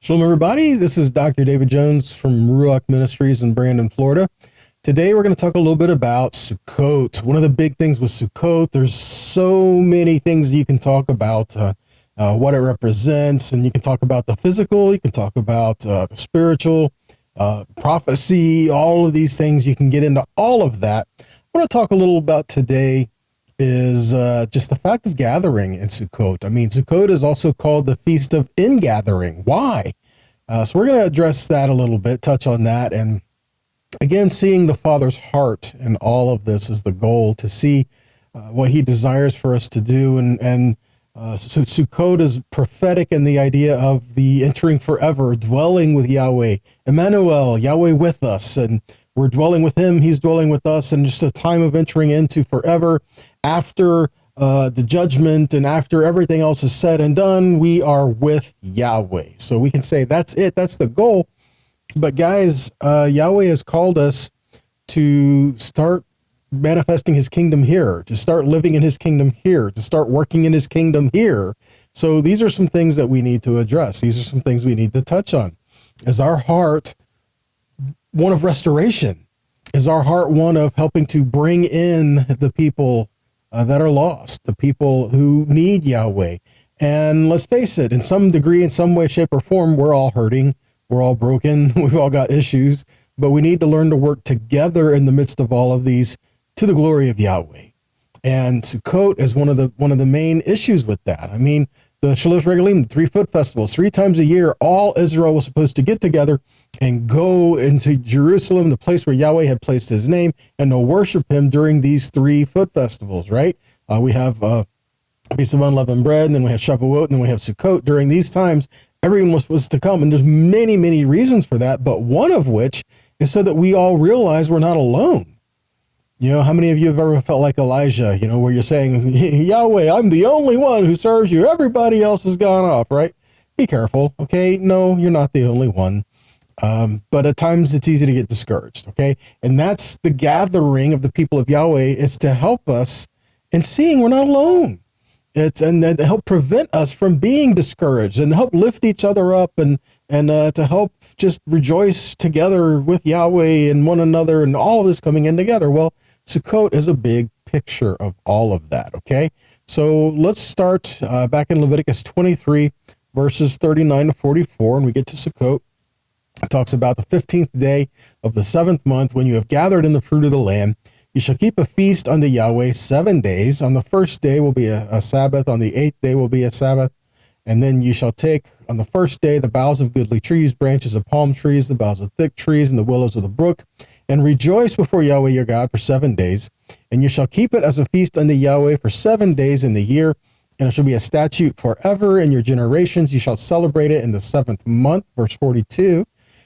Shalom, everybody. This is Dr. David Jones from Ruach Ministries in Brandon, Florida. Today, we're going to talk a little bit about Sukkot. One of the big things with Sukkot, there's so many things you can talk about, what it represents, and you can talk about the physical, you can talk about the spiritual, prophecy, all of these things. You can get into all of that. I want to talk a little about today is just the fact of gathering in Sukkot. I mean, Sukkot is also called the Feast of Ingathering. Why? So we're going to address that a little bit, touch on that. And again, seeing the Father's heart in all of this is the goal, to see what he desires for us to do. So Sukkot is prophetic in the idea of the entering forever, dwelling with Yahweh, Emmanuel, Yahweh with us. And we're dwelling with him, he's dwelling with us, and just a time of entering into forever. After the judgment and after everything else is said and done, we are with Yahweh. So we can say that's it, that's the goal. But guys, Yahweh has called us to start manifesting his kingdom here, to start living in his kingdom here, to start working in his kingdom here. So these are some things that we need to address. These are some things we need to touch on. Is our heart one of restoration? Is our heart one of helping to bring in the people that are lost, the people who need Yahweh? And let's face it, in some degree, in some way, shape, or form, we're all hurting. We're all broken. We've all got issues, but we need to learn to work together in the midst of all of these to the glory of Yahweh. And Sukkot is one of the main issues with that. I mean, the Shalosh Regalim, the 3 foot festivals, 3 times a year, all Israel was supposed to get together and go into Jerusalem, the place where Yahweh had placed his name, and to worship him during these 3 foot festivals, right? We have Feast of Unleavened Bread, and then we have Shavuot, and then we have Sukkot. During these times, everyone was supposed to come, and there's many, many reasons for that, but one of which is so that we all realize we're not alone. You know, how many of you have ever felt like Elijah, you know, where you're saying, Yahweh, I'm the only one who serves you. Everybody else has gone off, right? Be careful, okay? No, you're not the only one. But at times it's easy to get discouraged, okay? And that's the gathering of the people of Yahweh, is to help us in seeing we're not alone. And then to help prevent us from being discouraged, and help lift each other up, and to help just rejoice together with Yahweh and one another, and all of this coming in together. Well, Sukkot is a big picture of all of that, okay? So let's start back in Leviticus 23, verses 39 to 44, and we get to Sukkot. It talks about the 15th day of the 7th month, when you have gathered in the fruit of the land. You shall keep a feast unto Yahweh 7 days. On the first day will be a Sabbath. On the 8th day will be a Sabbath. And then you shall take on the first day the boughs of goodly trees, branches of palm trees, the boughs of thick trees, and the willows of the brook, and rejoice before Yahweh your God for 7 days. And you shall keep it as a feast unto Yahweh for 7 days in the year, and it shall be a statute forever in your generations. You shall celebrate it in the 7th month. Verse 42.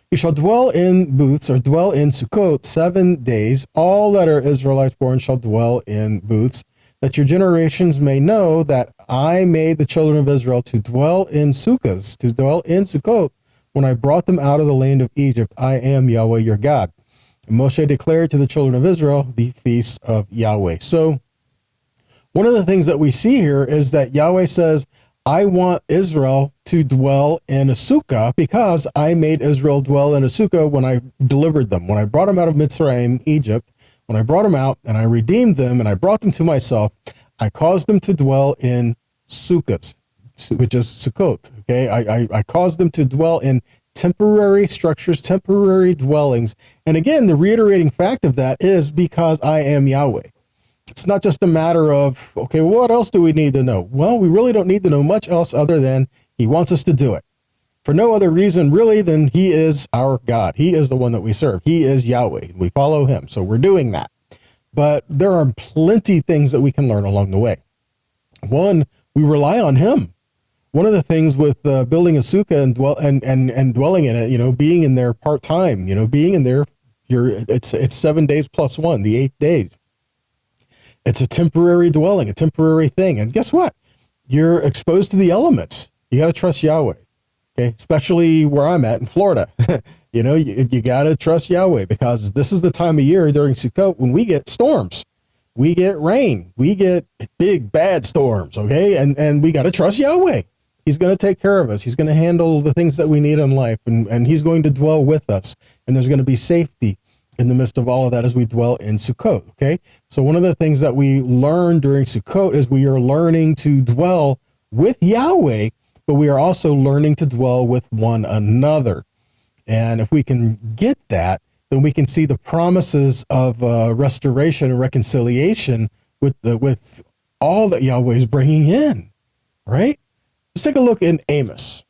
You shall dwell in booths, or dwell in Sukkot 7 days. All that are Israelites born shall dwell in booths, that your generations may know that I made the children of Israel to dwell in Sukkahs, to dwell in Sukkot, when I brought them out of the land of Egypt. I am Yahweh your God. And Moshe declared to the children of Israel the feast of Yahweh. So one of the things that we see here is that Yahweh says, I want Israel to dwell in a sukkah, because I made Israel dwell in a sukkah when I delivered them, when I brought them out of Mitzrayim, Egypt. When I brought them out and I redeemed them and I brought them to myself, I caused them to dwell in sukkahs, which is Sukkot. Okay, I caused them to dwell in temporary structures, temporary dwellings. And again, the reiterating fact of that is because I am Yahweh. It's not just a matter of, okay, what else do we need to know? Well, we really don't need to know much else other than he wants us to do it. For no other reason, really, than he is our God. He is the one that we serve. He is Yahweh. We follow him. So we're doing that. But there are plenty of things that we can learn along the way. One, we rely on him. One of the things with building a sukkah and dwelling in it, you know, being in there part-time, you know, being in there, it's 7 days plus 1, the 8 days. It's a temporary dwelling, a temporary thing. And guess what? You're exposed to the elements. You got to trust Yahweh. Okay, especially where I'm at in Florida. You know, you got to trust Yahweh, because this is the time of year during Sukkot when we get storms. We get rain. We get big, bad storms, okay? And we got to trust Yahweh. He's going to take care of us. He's going to handle the things that we need in life, and he's going to dwell with us. And there's going to be safety in the midst of all of that as we dwell in Sukkot, okay? So one of the things that we learn during Sukkot is we are learning to dwell with Yahweh, but we are also learning to dwell with one another. And if we can get that, then we can see the promises of restoration and reconciliation with all that Yahweh is bringing in, right? Let's take a look in Amos.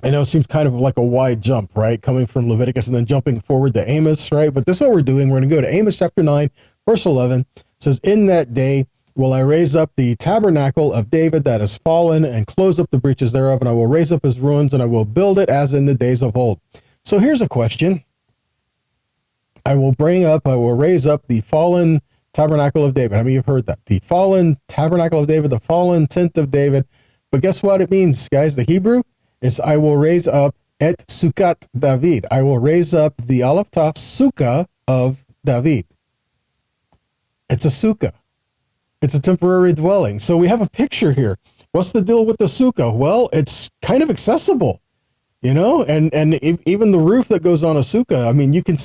I know it seems kind of like a wide jump, right? Coming from Leviticus and then jumping forward to Amos, right? But this is what we're doing. We're going to go to Amos chapter 9, verse 11. It says, "In that day will I raise up the tabernacle of David that is fallen and close up the breaches thereof, and I will raise up his ruins, and I will build it as in the days of old." So here's a question. I will raise up the fallen tabernacle of David. How many of you have heard that? The fallen tabernacle of David, the fallen tent of David. But guess what it means, guys? The Hebrew is I will raise up et Sukkot David. I will raise up the Aleph Taf Sukkah of David. It's a sukkah. It's a temporary dwelling. So we have a picture here. What's the deal with the sukkah? Well, it's kind of accessible. You know, and even the roof that goes on a sukkah, I mean, you can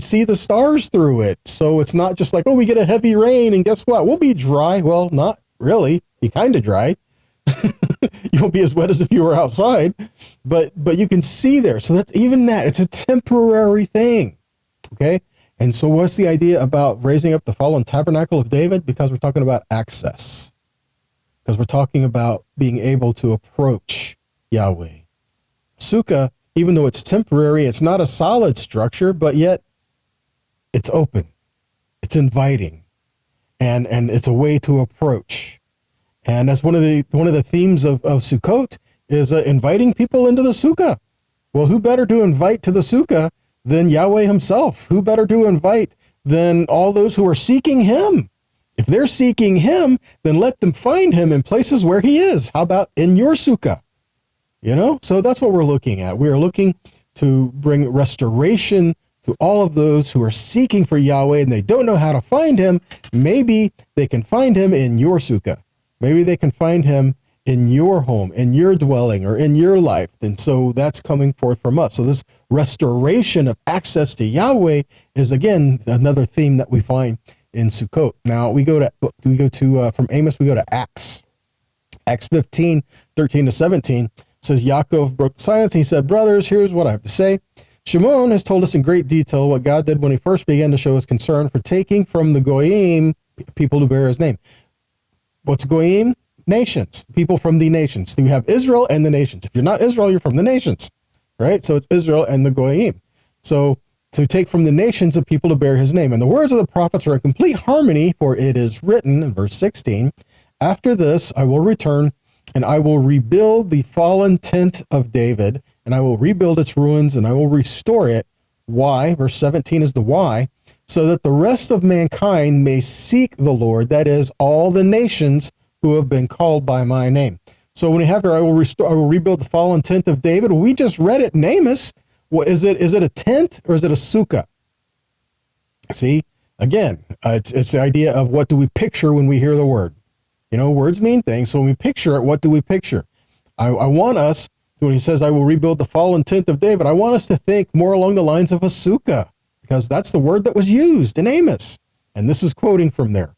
see the stars through it. So it's not just like, oh, we get a heavy rain and guess what? We'll be dry. Well, not really. Be kind of dry. You won't be as wet as if you were outside, but you can see there. So that's even that. It's a temporary thing. Okay. And so what's the idea about raising up the fallen tabernacle of David? Because we're talking about access. Because we're talking about being able to approach Yahweh. Sukkah, even though it's temporary, it's not a solid structure, but yet it's open, it's inviting, and it's a way to approach. And that's one of the themes of Sukkot is inviting people into the sukkah. Well, who better to invite to the sukkah than Yahweh himself? Who better to invite than all those who are seeking him? If they're seeking him, then let them find him in places where he is. How about in your sukkah? You know, so that's what we're looking at. We are looking to bring restoration to all of those who are seeking for Yahweh and they don't know how to find him. Maybe they can find him in your sukkah. Maybe they can find him in your home, in your dwelling, or in your life. And so that's coming forth from us. So this restoration of access to Yahweh is, again, another theme that we find in Sukkot. Now from Amos, we go to Acts 15, 13 to 17. Says Yaakov broke the silence. He said, "Brothers, here's what I have to say. Shimon has told us in great detail what God did when he first began to show his concern for taking from the Goyim people to bear his name." What's Goyim? Nations, people from the nations. You have Israel and the nations. If you're not Israel, you're from the nations, right? So it's Israel and the Goyim. So to take from the nations of people to bear his name. And the words of the prophets are in complete harmony, for it is written in verse 16, "After this I will return, and I will rebuild the fallen tent of David, and I will rebuild its ruins, and I will restore it." Why? Verse 17 is the why. "So that the rest of mankind may seek the Lord, that is, all the nations who have been called by my name." So when we have here, I will rebuild the fallen tent of David. We just read it in Amos. What is it? Is it a tent or is it a sukkah? See, again, it's the idea of what do we picture when we hear the word. You know, words mean things. So when we picture it, what do we picture? I want us, when he says, "I will rebuild the fallen tent of David," I want us to think more along the lines of a sukkah, because that's the word that was used in Amos. And this is quoting from there.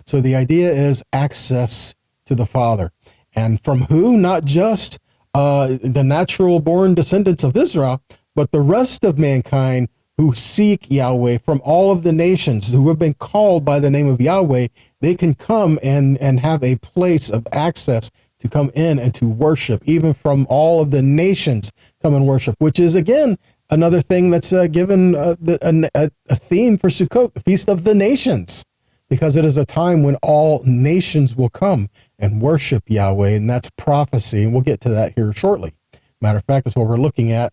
So the idea is access to the Father. And from who? Not just the natural born descendants of Israel, but the rest of mankind who seek Yahweh from all of the nations who have been called by the name of Yahweh. They can come and have a place of access to come in and to worship, even from all of the nations come and worship, which is, again, another thing that's given a theme for Sukkot, the Feast of the Nations, because it is a time when all nations will come and worship Yahweh, and that's prophecy, and we'll get to that here shortly. Matter of fact, that's what we're looking at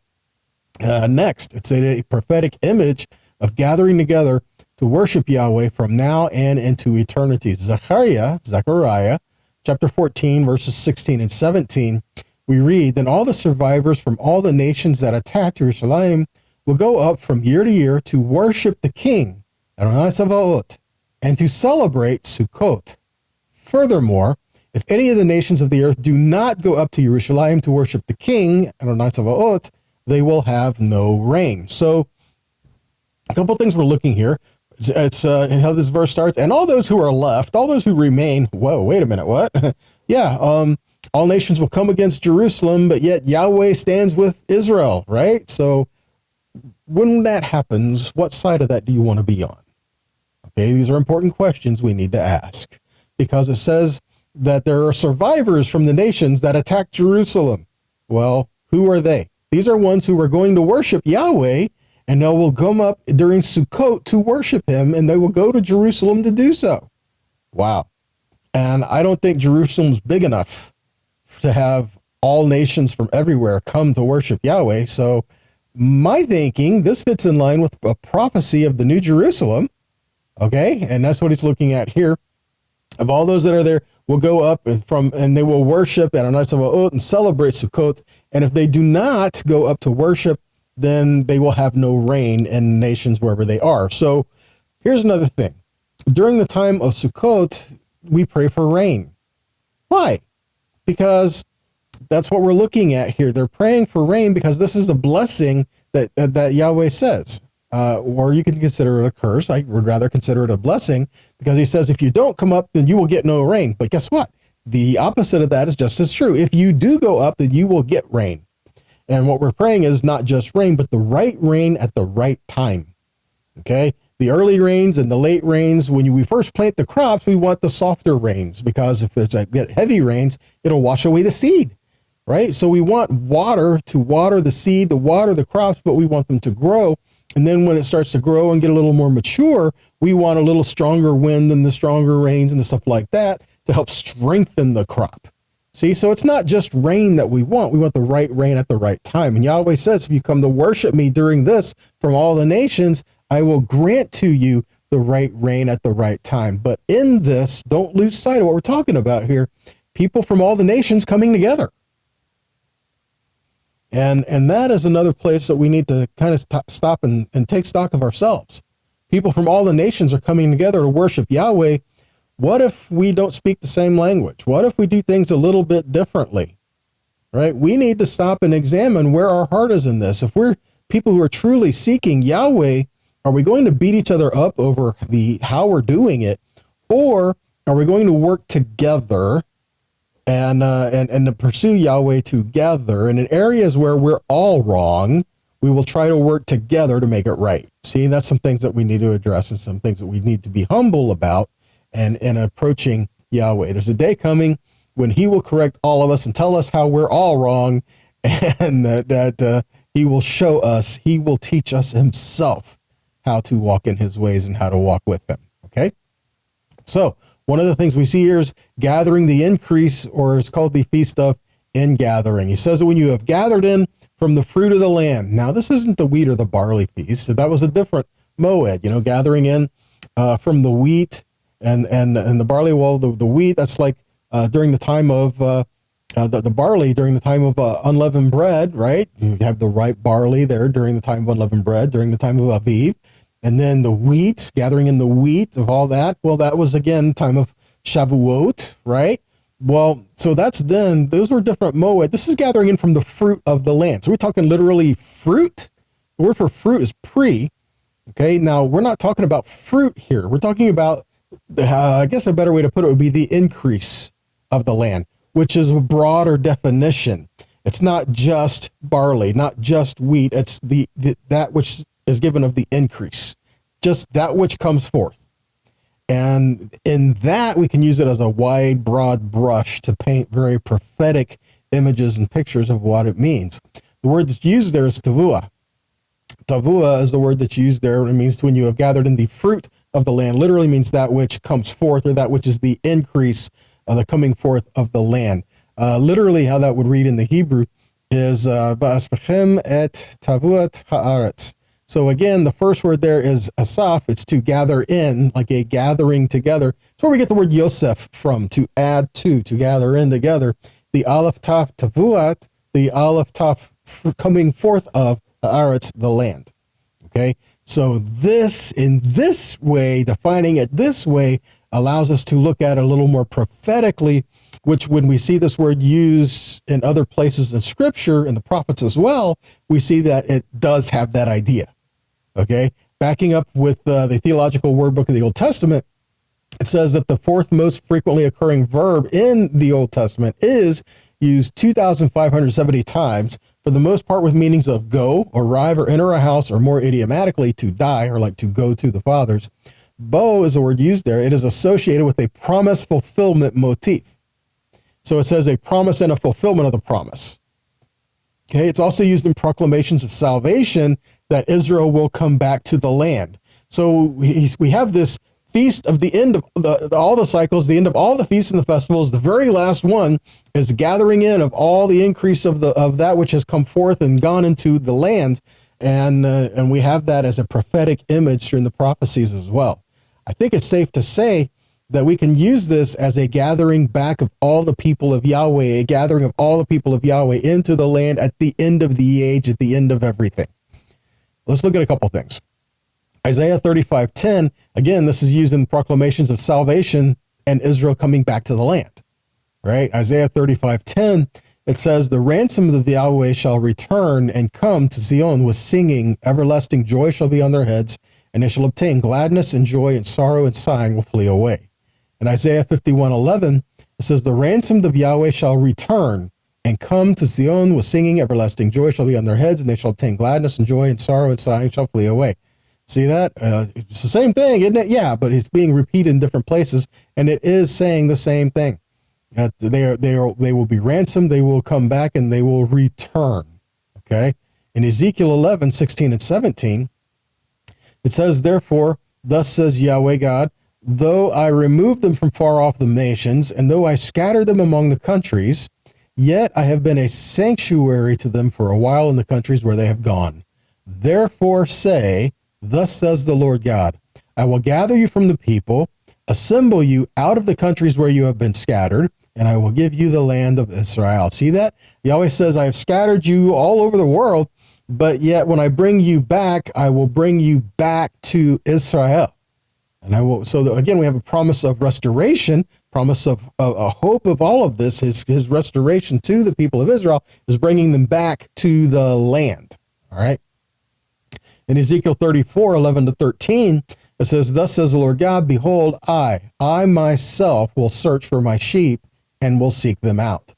next. It's a prophetic image of gathering together to worship Yahweh from now and into eternity. Zechariah, chapter 14, verses 16 and 17, we read, "Then all the survivors from all the nations that attacked Jerusalem will go up from year to year to worship the King, Adonai Sabaoth, and to celebrate Sukkot. Furthermore, If any of the nations of the earth do not go up to Jerusalem to worship the king, Adonai Tzavaot, they will have no rain. So a couple things we're looking here. It's how this verse starts. And all those who are left, all those who remain, whoa, wait a minute, what? Yeah, all nations will come against Jerusalem, but yet Yahweh stands with Israel, right? So when that happens, what side of that do you want to be on? Okay, these are important questions we need to ask, because it says that there are survivors from the nations that attacked Jerusalem. Well, who are they? These are ones who are going to worship Yahweh, and they will come up during Sukkot to worship him, and they will go to Jerusalem to do so. Wow. And I don't think Jerusalem's big enough to have all nations from everywhere come to worship Yahweh. So my thinking, this fits in line with a prophecy of the New Jerusalem. Okay, and that's what he's looking at here. Of all those that are there, will go up and they will worship Adonai Tzavaot and celebrate Sukkot. And if they do not go up to worship, then they will have no rain in nations wherever they are. So here's another thing. During the time of Sukkot, we pray for rain. Why? Because that's what we're looking at here. They're praying for rain because this is a blessing that Yahweh says. Or you can consider it a curse. I would rather consider it a blessing, because he says, if you don't come up, then you will get no rain. But guess what? The opposite of that is just as true. If you do go up, then you will get rain. And what we're praying is not just rain, but the right rain at the right time. Okay? The early rains and the late rains, when we first plant the crops, we want the softer rains, because if it's get heavy rains, it'll wash away the seed, right? So we want water to water the seed, to water the crops, but we want them to grow. And then when it starts to grow and get a little more mature, we want a little stronger wind and the stronger rains and the stuff like that to help strengthen the crop. See, so it's not just rain that we want the right rain at the right time. And Yahweh says, if you come to worship me during this from all the nations, I will grant to you the right rain at the right time. But in this, don't lose sight of what we're talking about here. People from all the nations coming together. And that is another place that we need to kind of stop and take stock of ourselves. People from all the nations are coming together to worship Yahweh. What if we don't speak the same language? What if we do things a little bit differently? Right? We need to stop and examine where our heart is in this. If we're people who are truly seeking Yahweh, are we going to beat each other up over how we're doing it? Or are we going to work together and to pursue Yahweh together? And in areas where we're all wrong, we will try to work together to make it right. See, that's some things that we need to address, and some things that we need to be humble about and approaching Yahweh. There's a day coming when he will correct all of us and tell us how we're all wrong, and that he will show us, he will teach us himself how to walk in his ways and how to walk with him. Okay? So one of the things we see here is gathering the increase, or it's called the Feast of Ingathering. He says that when you have gathered in from the fruit of the land. Now, this isn't the wheat or the barley feast. So that was a different moed, gathering in from the wheat and the barley. Well, the wheat, that's like during the time of the barley, during the time of unleavened bread, right? You have the ripe barley there during the time of unleavened bread, during the time of Aviv. And then the wheat, gathering in the wheat of all that. Well, that was, again, time of Shavuot, right? Well, so that's then, those were different moed. This is gathering in from the fruit of the land. So we're talking literally fruit. The word for fruit is pre. Okay, now we're not talking about fruit here. We're talking about, I guess a better way to put it would be the increase of the land, which is a broader definition. It's not just barley, not just wheat. It's that which is given of the increase, just that which comes forth. And in that, we can use it as a wide, broad brush to paint very prophetic images and pictures of what it means. The word that's used there is tavua. Tavua is the word that's used there. It means when you have gathered in the fruit of the land, literally means that which comes forth, or that which is the increase of the coming forth of the land. Literally, how that would read in the Hebrew is ba'aspechem et tavuat haaretz. So again, the first word there is asaf. It's to gather in, like a gathering together. That's where we get the word Yosef from, to add to gather in together. The aleph taf tavuat, the aleph taf coming forth of haaretz, the land. Okay, so this, in this way, defining it this way, allows us to look at it a little more prophetically which when we see this word used in other places in Scripture, in the prophets as well, we see that it does have that idea. Okay? Backing up with the Theological Word Book of the Old Testament, it says that the fourth most frequently occurring verb in the Old Testament is used 2,570 times, for the most part with meanings of go, arrive, or enter a house, or more idiomatically, to die, or like to go to the fathers. Bo is a word used there. It is associated with a promise fulfillment motif. So it says a promise and a fulfillment of the promise. Okay, it's also used in proclamations of salvation that Israel will come back to the land. So we have this feast of the end of all the cycles, the end of all the feasts and the festivals. The very last one is the gathering in of all the increase of that which has come forth and gone into the land, and we have that as a prophetic image during the prophecies as well. I think it's safe to say that we can use this as a gathering back of all the people of Yahweh, a gathering of all the people of Yahweh into the land at the end of the age, at the end of everything. Let's look at a couple things. Isaiah 35:10, again, this is used in the proclamations of salvation and Israel coming back to the land, right? Isaiah 35:10, it says, the ransom of the Yahweh shall return and come to Zion with singing, everlasting joy shall be on their heads, and they shall obtain gladness and joy, and sorrow and sighing will flee away. In Isaiah 51:11, it says, the ransomed of Yahweh shall return and come to Zion with singing, everlasting joy shall be on their heads, and they shall obtain gladness and joy, and sorrow and sighing shall flee away. See that? It's the same thing, isn't it? Yeah, but it's being repeated in different places, and it is saying the same thing. They will be ransomed, they will come back, and they will return. Okay? In Ezekiel 11:16 and 17, it says, therefore, thus says Yahweh God, though I remove them from far off the nations, and though I scatter them among the countries, yet I have been a sanctuary to them for a while in the countries where they have gone. Therefore say, thus says the Lord God, I will gather you from the people, assemble you out of the countries where you have been scattered, and I will give you the land of Israel. See that? Yahweh says, I have scattered you all over the world, but yet when I bring you back, I will bring you back to Israel. And I will. So again, we have a promise of restoration, promise of a hope of all of this. His restoration to the people of Israel is bringing them back to the land. All right. In Ezekiel 34:11 to 13, it says, thus says the Lord God, behold, I myself will search for my sheep and will seek them out.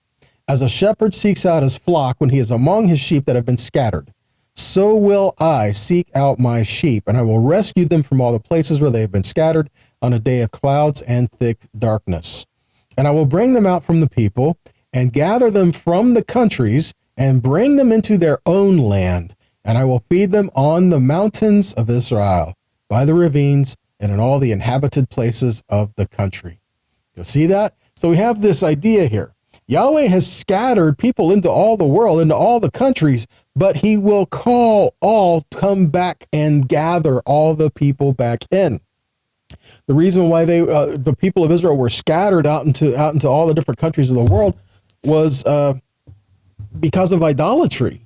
As a shepherd seeks out his flock when he is among his sheep that have been scattered, so will I seek out my sheep, and I will rescue them from all the places where they have been scattered on a day of clouds and thick darkness. And I will bring them out from the people and gather them from the countries and bring them into their own land. And I will feed them on the mountains of Israel, by the ravines, and in all the inhabited places of the country. You'll see that? So we have this idea here. Yahweh has scattered people into all the world, into all the countries, but he will call all to come back and gather all the people back in. The reason why the people of Israel were scattered out into all the different countries of the world was because of idolatry.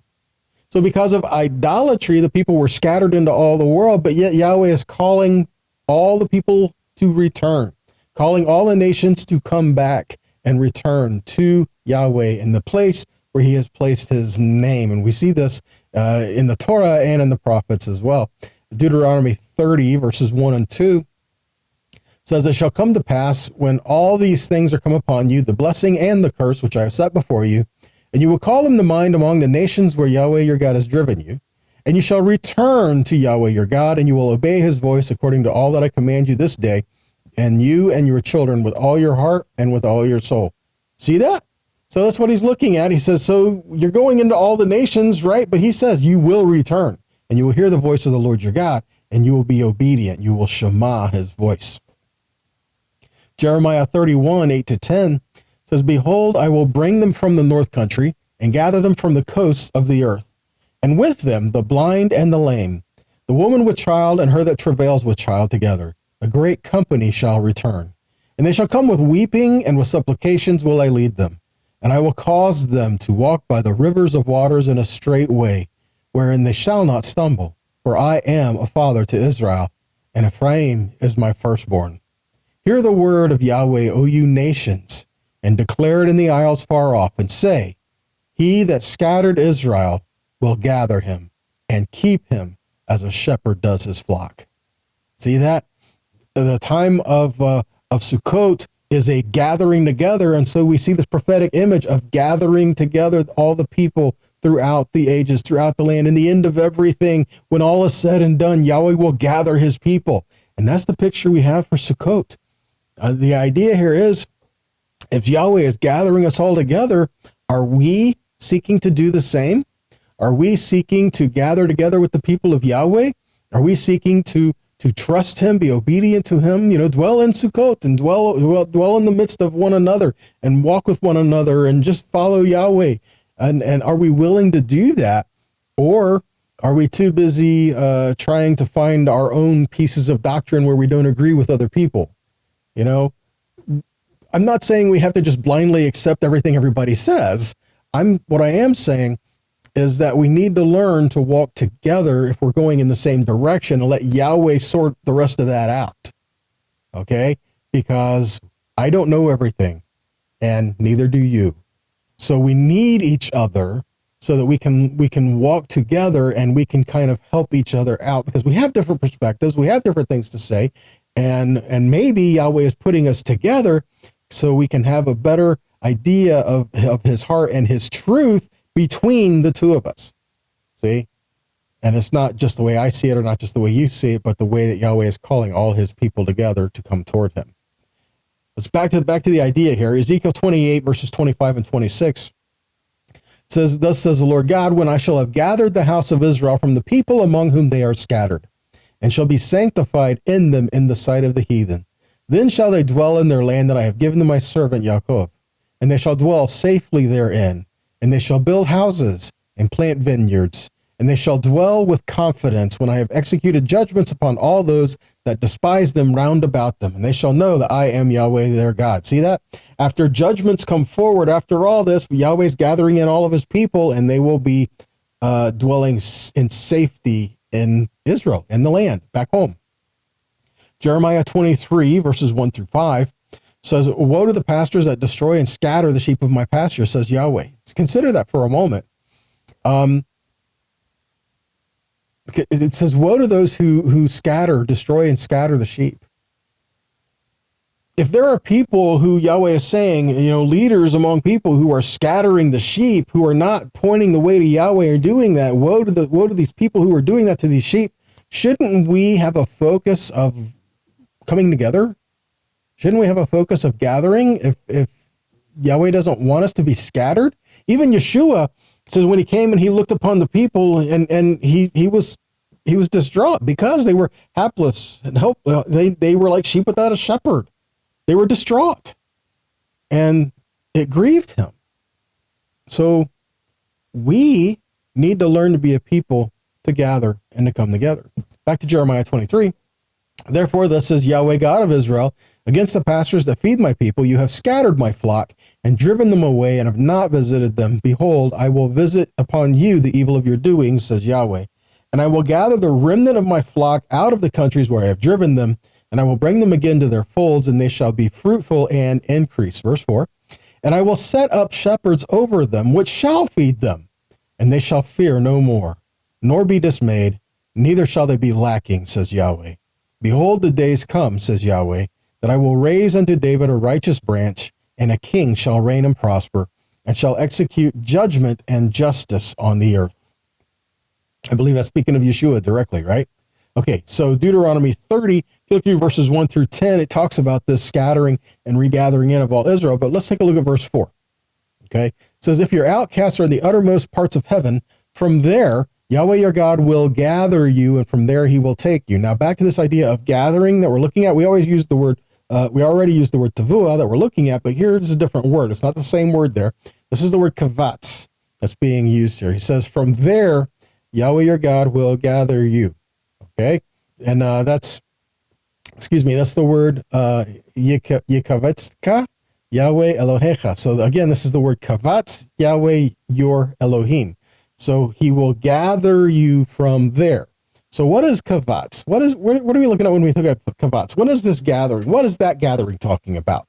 So because of idolatry, the people were scattered into all the world, but yet Yahweh is calling all the people to return, calling all the nations to come back and return to Yahweh in the place where he has placed his name. And we see this in the Torah and in the prophets as well. Deuteronomy 30, verses 1 and 2 says, it shall come to pass when all these things are come upon you, the blessing and the curse which I have set before you, and you will call them to mind among the nations where Yahweh your God has driven you, and you shall return to Yahweh your God, and you will obey his voice according to all that I command you this day, and you and your children with all your heart and with all your soul. See that? So that's what he's looking at. He says, so you're going into all the nations, right? But he says you will return, and you will hear the voice of the Lord your God, and you will be obedient. You will shema his voice. Jeremiah 31, 8 to 10 says, behold, I will bring them from the north country and gather them from the coasts of the earth, and with them the blind and the lame, the woman with child and her that travails with child together. A great company shall return. And they shall come with weeping, and with supplications will I lead them. And I will cause them to walk by the rivers of waters in a straight way, wherein they shall not stumble. For I am a father to Israel, and Ephraim is my firstborn. Hear the word of Yahweh, O you nations. and declare it in the isles far off, and say, he that scattered Israel will gather him and keep him as a shepherd does his flock. See that? The time of Sukkot is a gathering together, and so we see this prophetic image of gathering together all the people throughout the ages, throughout the land. In the end of everything, when all is said and done, Yahweh will gather his people. And that's the picture we have for Sukkot. The idea here is, if Yahweh is gathering us all together, are we seeking to do the same? Are we seeking to gather together with the people of Yahweh? Are we seeking to trust him, be obedient to him, dwell in Sukkot and dwell in the midst of one another and walk with one another and just follow Yahweh? And are we willing to do that? Or are we too busy trying to find our own pieces of doctrine where we don't agree with other people? I'm not saying we have to just blindly accept everything everybody says. What I am saying is that we need to learn to walk together if we're going in the same direction, and let Yahweh sort the rest of that out. Okay? Because I don't know everything, and neither do you. So we need each other so that we can walk together and we can kind of help each other out, because we have different perspectives, we have different things to say, and maybe Yahweh is putting us together so we can have a better idea of his heart and his truth between the two of us. See? And it's not just the way I see it, or not just the way you see it, but the way that Yahweh is calling all his people together to come toward him. Let's back to the idea here. Ezekiel 28 verses 25 and 26 says, thus says the Lord God, when I shall have gathered the house of Israel from the people among whom they are scattered, and shall be sanctified in them in the sight of the heathen, then shall they dwell in their land that I have given to my servant Yaakov, and they shall dwell safely therein, and they shall build houses and plant vineyards, and they shall dwell with confidence when I have executed judgments upon all those that despise them round about them, and they shall know that I am Yahweh their God. See that? After judgments come forward, after all this, Yahweh's gathering in all of his people, and they will be dwelling in safety in Israel, in the land, back home. Jeremiah 23, verses 1 through 5, says, woe to the pastors that destroy and scatter the sheep of my pasture, says Yahweh. Consider that for a moment. It says, woe to those who destroy and scatter the sheep. If there are people who Yahweh is saying, leaders among people who are scattering the sheep, who are not pointing the way to Yahweh or doing that, woe to these people who are doing that to these sheep. Shouldn't we have a focus of coming together? Shouldn't we have a focus of gathering if Yahweh doesn't want us to be scattered? Even Yeshua says when he came and he looked upon the people and he was distraught because they were hapless and helpless. They were like sheep without a shepherd. They were distraught, and it grieved him. So we need to learn to be a people to gather and to come together. Back to Jeremiah 23. Therefore, thus says Yahweh God of Israel, against the pastors that feed my people, you have scattered my flock and driven them away and have not visited them. Behold, I will visit upon you the evil of your doings, says Yahweh. And I will gather the remnant of my flock out of the countries where I have driven them, and I will bring them again to their folds, and they shall be fruitful and increase. Verse 4, and I will set up shepherds over them, which shall feed them, and they shall fear no more, nor be dismayed, neither shall they be lacking, says Yahweh. Behold, the days come, says Yahweh, that I will raise unto David a righteous branch, and a king shall reign and prosper, and shall execute judgment and justice on the earth. I believe that's speaking of Yeshua directly, right? Okay, so Deuteronomy 30, if you look through verses 1 through 10, it talks about this scattering and regathering in of all Israel, but let's take a look at verse 4. Okay, it says, if your outcasts are in the uttermost parts of heaven, from there Yahweh your God will gather you, and from there he will take you. Now back to this idea of gathering that we're looking at. We always use the word, we already used the word tavua that we're looking at, but here's a different word. It's not the same word there. This is the word kavatz that's being used here. He says, from there Yahweh your God will gather you. Okay, and that's the word yikavetzka, Yahweh Elohecha. So again, this is the word kavatz, Yahweh your Elohim. So he will gather you from there. So what is kavatz? What are we looking at when we look at kavatz? What is this gathering? What is that gathering talking about?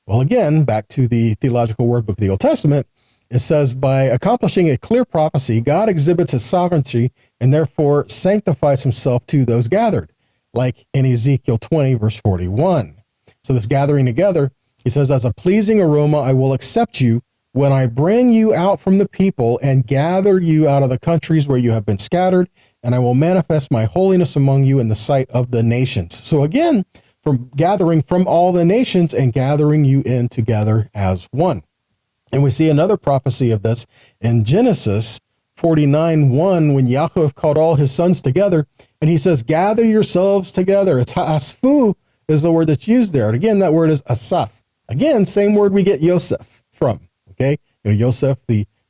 Well, again, back to the theological word book of the Old Testament, it says, by accomplishing a clear prophecy, God exhibits his sovereignty and therefore sanctifies himself to those gathered, like in Ezekiel 20, verse 41. So this gathering together, he says, as a pleasing aroma, I will accept you when I bring you out from the people and gather you out of the countries where you have been scattered, and I will manifest my holiness among you in the sight of the nations. So again, from gathering from all the nations and gathering you in together as one. And we see another prophecy of this in Genesis 49:1, when Yaakov called all his sons together, and he says, gather yourselves together. It's ha'asfu is the word that's used there. And again, that word is asaf. Again, same word we get Yosef from. Okay, Yosef,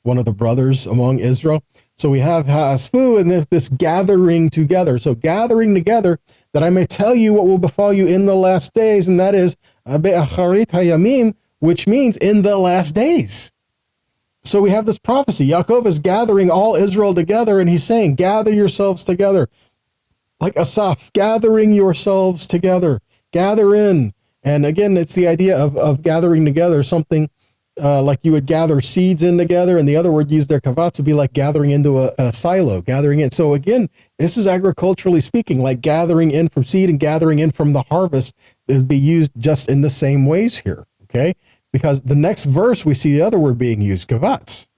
one of the brothers among Israel. So we have ha'asfu and this gathering together. So gathering together, that I may tell you what will befall you in the last days, and that is be'acharit hayamim, which means in the last days. So we have this prophecy. Yaakov is gathering all Israel together, and he's saying, gather yourselves together. Like Asaph, gathering yourselves together. Gather in. And again, it's the idea of gathering together, something like you would gather seeds in together, and the other word used there, kavatz, would be like gathering into a silo, gathering in. So again, this is agriculturally speaking, like gathering in from seed and gathering in from the harvest is be used just in the same ways here, okay? Because the next verse, we see the other word being used, kavatz.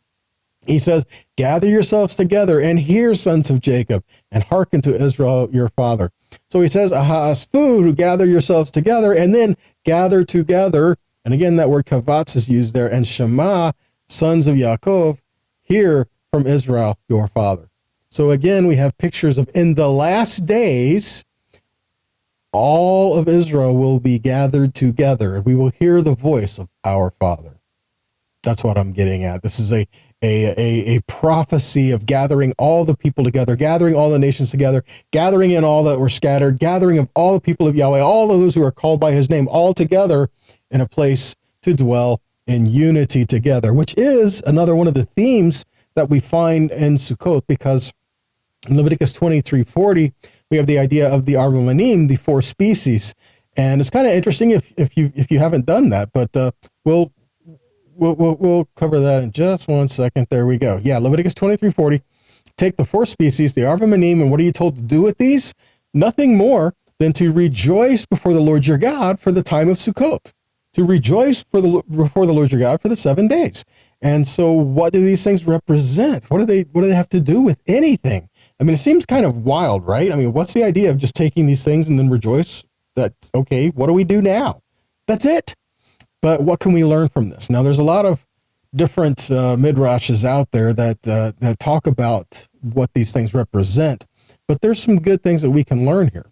He says, gather yourselves together and hear, sons of Jacob, and hearken to Israel, your father. So he says, ahasfu, who gather yourselves together, and then gather together. And again, that word kavatz is used there. And Shema, sons of Yaakov, hear from Israel, your father. So again, we have pictures of in the last days, all of Israel will be gathered together, and we will hear the voice of our Father. That's what I'm getting at. This is a prophecy of gathering all the people together, gathering all the nations together, gathering in all that were scattered, gathering of all the people of Yahweh, all of those who are called by his name, all together in a place to dwell in unity together, which is another one of the themes that we find in Sukkot, because in Leviticus 23:40, we have the idea of the arba minim, the 4 species. And it's kind of interesting if you haven't done that, but we'll cover that in just 1 second. There we go. Yeah, Leviticus 23:40. Take the 4 species, the arba minim, and what are you told to do with these? Nothing more than to rejoice before the Lord your God for the time of Sukkot. To rejoice before the Lord your God for the 7 days. And so what do these things represent? What do they have to do with anything? I mean, it seems kind of wild, right? I mean, what's the idea of just taking these things and then rejoice that, okay, what do we do now? That's it. But what can we learn from this? Now, there's a lot of different midrashes out there that talk about what these things represent, but there's some good things that we can learn here.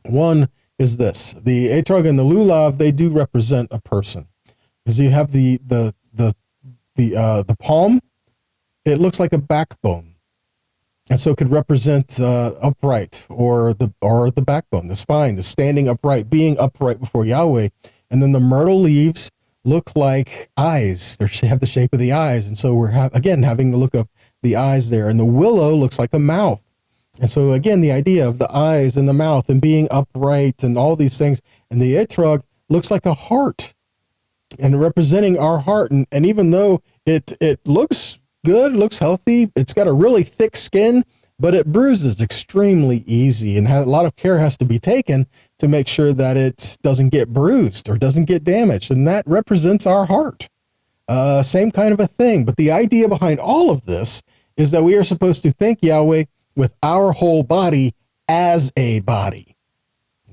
One is this: the etrog and the lulav, they do represent a person, because you have the palm. It looks like a backbone, and so it could represent upright, or the backbone, the spine, the standing upright, being upright before Yahweh. And then the myrtle leaves look like eyes. They have the shape of the eyes, and so we're having the look of the eyes there. And the willow looks like a mouth. And so again, the idea of the eyes and the mouth and being upright and all these things. And the etrog looks like a heart, and representing our heart. And even though it looks good, looks healthy, it's got a really thick skin, but it bruises extremely easy, and a lot of care has to be taken to make sure that it doesn't get bruised or doesn't get damaged. And that represents our heart. Same kind of a thing. But the idea behind all of this is that we are supposed to thank Yahweh with our whole body as a body.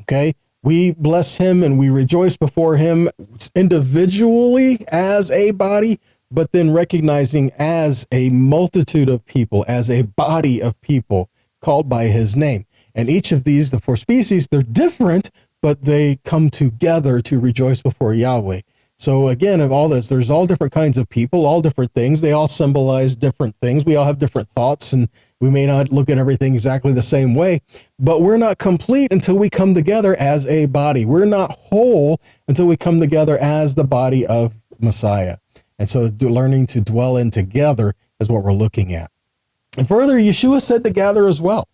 Okay? We bless him and we rejoice before him individually as a body, but then recognizing as a multitude of people, as a body of people called by his name. And each of these, the 4 species, they're different, but they come together to rejoice before Yahweh. So again, of all this, there's all different kinds of people, all different things. They all symbolize different things. We all have different thoughts, and we may not look at everything exactly the same way, but we're not complete until we come together as a body. We're not whole until we come together as the body of Messiah. And so learning to dwell in together is what we're looking at. And further, Yeshua said to gather as well.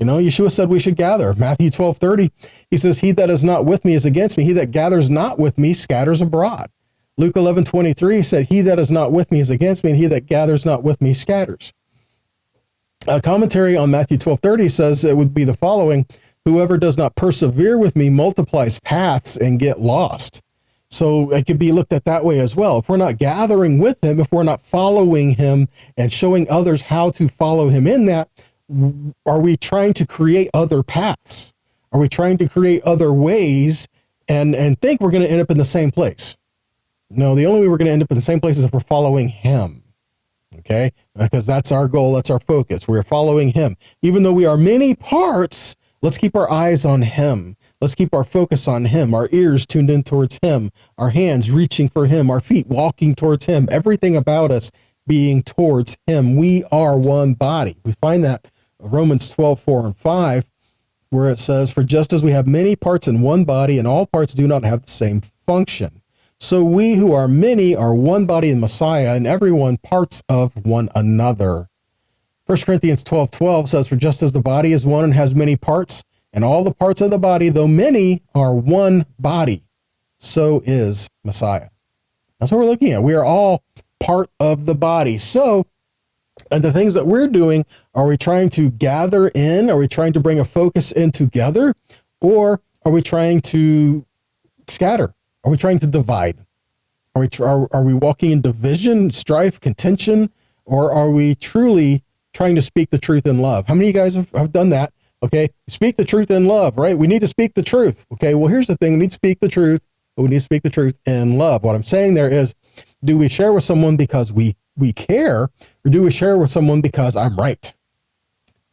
Yeshua said we should gather. Matthew 12:30, he says, he that is not with me is against me. He that gathers not with me scatters abroad. Luke 11:23 said, he that is not with me is against me, and he that gathers not with me scatters. A commentary on Matthew 12:30 says it would be the following: whoever does not persevere with me multiplies paths and get lost. So it could be looked at that way as well. If we're not gathering with him, if we're not following him and showing others how to follow him in that, are we trying to create other paths? Are we trying to create other ways and think we're going to end up in the same place? No, the only way we're going to end up in the same place is if we're following him. Okay? Because that's our goal. That's our focus. We're following him. Even though we are many parts, let's keep our eyes on him. Let's keep our focus on him, our ears tuned in towards him, our hands reaching for him, our feet walking towards him, everything about us being towards him. We are one body. We find that Romans 12:4-5, where it says, for just as we have many parts in one body and all parts do not have the same function, so we who are many are one body in Messiah, and everyone parts of one another. 1 Corinthians 12:12 says, for just as the body is one and has many parts, and all the parts of the body, though many, are one body, so is Messiah. That's what we're looking at. We are all part of the body. So, and the things that we're doing, are we trying to gather in? Are we trying to bring a focus in together? Or are we trying to scatter? Are we trying to divide? Are we walking in division, strife, contention? Or are we truly trying to speak the truth in love? How many of you guys have done that? Okay, speak the truth in love, right? We need to speak the truth. Okay, well, here's the thing. We need to speak the truth, but we need to speak the truth in love. What I'm saying there is, do we share with someone because we care, or do we share with someone because I'm right?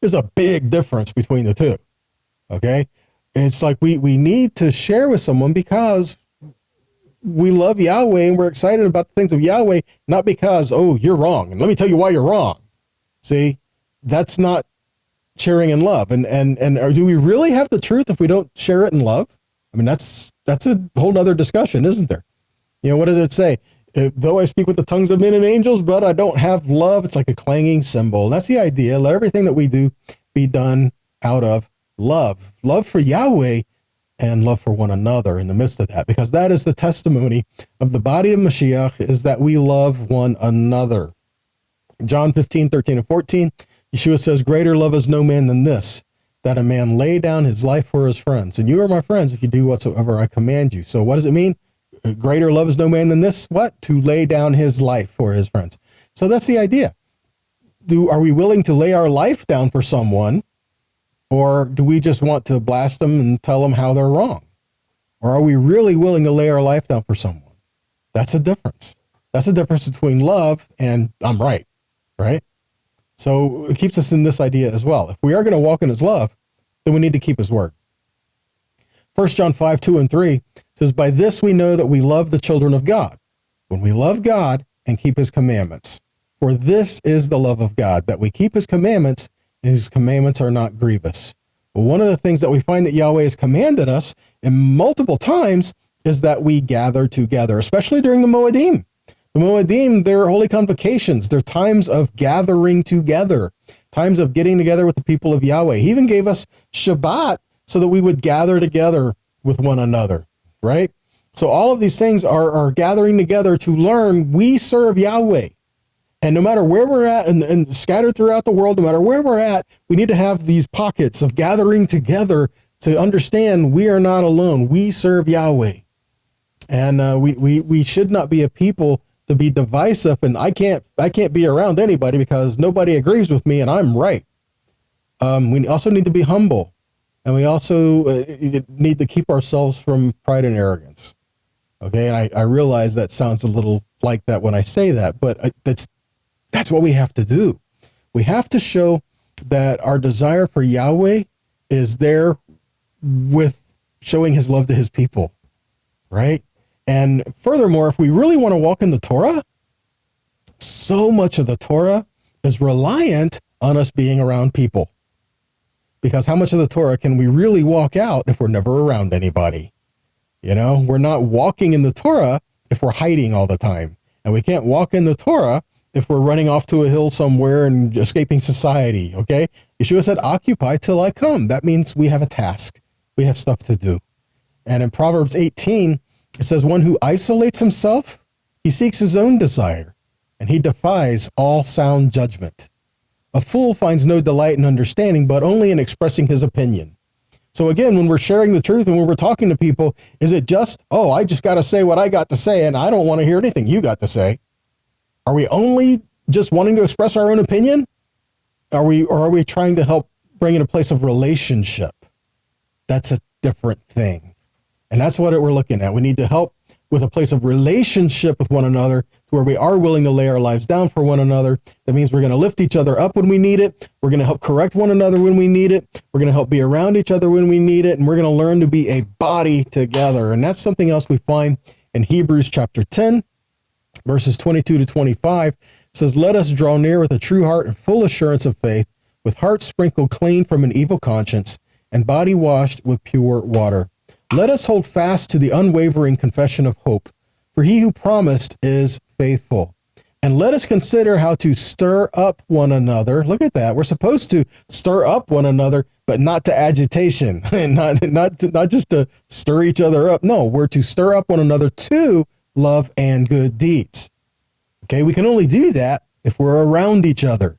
There's a big difference between the two. Okay, it's like we need to share with someone because we love Yahweh and we're excited about the things of Yahweh, not because, oh, you're wrong, and let me tell you why you're wrong. See, that's not sharing in love. And or do we really have the truth if we don't share it in love? I mean, that's a whole nother discussion, isn't there? What does it say? Though I speak with the tongues of men and angels, but I don't have love, it's like a clanging cymbal. And that's the idea. Let everything that we do be done out of love. Love for Yahweh and love for one another in the midst of that. Because that is the testimony of the body of Mashiach, is that we love one another. John 15:13-14, Yeshua says, greater love is no man than this, that a man lay down his life for his friends. And you are my friends if you do whatsoever I command you. So what does it mean? Greater love is no man than this, what? To lay down his life for his friends. So that's the idea. Are we willing to lay our life down for someone, or do we just want to blast them and tell them how they're wrong? Or are we really willing to lay our life down for someone? That's a difference. That's the difference between love and I'm right, right? So it keeps us in this idea as well. If we are going to walk in his love, then we need to keep his word. 1 John 5:2-3 says, by this we know that we love the children of God, when we love God and keep his commandments. For this is the love of God, that we keep his commandments, and his commandments are not grievous. Well, one of the things that we find that Yahweh has commanded us in multiple times is that we gather together, especially during the Moedim. The Moedim, they're holy convocations. They're times of gathering together, times of getting together with the people of Yahweh. He even gave us Shabbat so that we would gather together with one another, right? So all of these things are gathering together to learn we serve Yahweh. And no matter where we're at and scattered throughout the world, no matter where we're at, we need to have these pockets of gathering together to understand we are not alone. We serve Yahweh. And we should not be a people to be divisive, and I can't be around anybody because nobody agrees with me and I'm right. We also need to be humble, and we also need to keep ourselves from pride and arrogance. Okay, and I realize that sounds a little like that when I say that, but that's what we have to do. We have to show that our desire for Yahweh is there with showing his love to his people, right? And furthermore, if we really want to walk in the Torah, so much of the Torah is reliant on us being around people. Because how much of the Torah can we really walk out if we're never around anybody? We're not walking in the Torah if we're hiding all the time. And we can't walk in the Torah if we're running off to a hill somewhere and escaping society, okay? Yeshua said, occupy till I come. That means we have a task. We have stuff to do. And in Proverbs 18, it says, one who isolates himself, he seeks his own desire, and he defies all sound judgment. A fool finds no delight in understanding, but only in expressing his opinion. So again, when we're sharing the truth and when we're talking to people, is it just, oh, I just got to say what I got to say, and I don't want to hear anything you got to say? Are we only just wanting to express our own opinion? Or are we trying to help bring in a place of relationship? That's a different thing. And that's what we're looking at. We need to help with a place of relationship with one another, to where we are willing to lay our lives down for one another. That means we're going to lift each other up when we need it. We're going to help correct one another when we need it. We're going to help be around each other when we need it. And we're going to learn to be a body together. And that's something else we find in Hebrews chapter 10, verses 22 to 25. It says, let us draw near with a true heart and full assurance of faith, with hearts sprinkled clean from an evil conscience and body washed with pure water. Let us hold fast to the unwavering confession of hope, for he who promised is faithful. And let us consider how to stir up one another. Look at that. We're supposed to stir up one another, but not to agitation, and not just to stir each other up. No, we're to stir up one another to love and good deeds. Okay, we can only do that if we're around each other.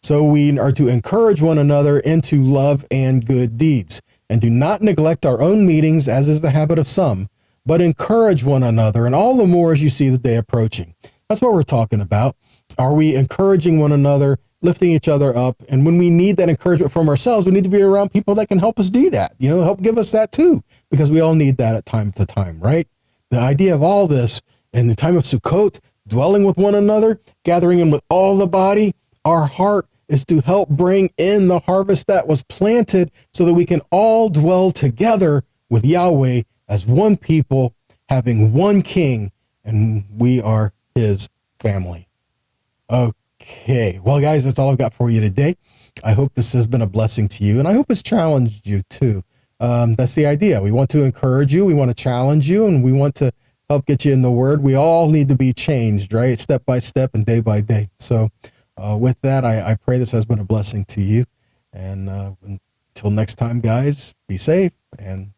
So we are to encourage one another into love and good deeds. And do not neglect our own meetings, as is the habit of some, but encourage one another, and all the more as you see the day approaching. That's what we're talking about. Are we encouraging one another, lifting each other up? And when we need that encouragement from ourselves, we need to be around people that can help us do that, help give us that too, because we all need that at time to time, right? The idea of all this in the time of Sukkot, dwelling with one another, gathering in with all the body, our heart is to help bring in the harvest that was planted, so that we can all dwell together with Yahweh as one people, having one king, and we are his family. Okay. Well, guys, that's all I've got for you today. I hope this has been a blessing to you, and I hope it's challenged you too. That's the idea. We want to encourage you. We want to challenge you, and we want to help get you in the word. We all need to be changed, right? Step by step and day by day. So, with that, I pray this has been a blessing to you. And until next time, guys, be safe and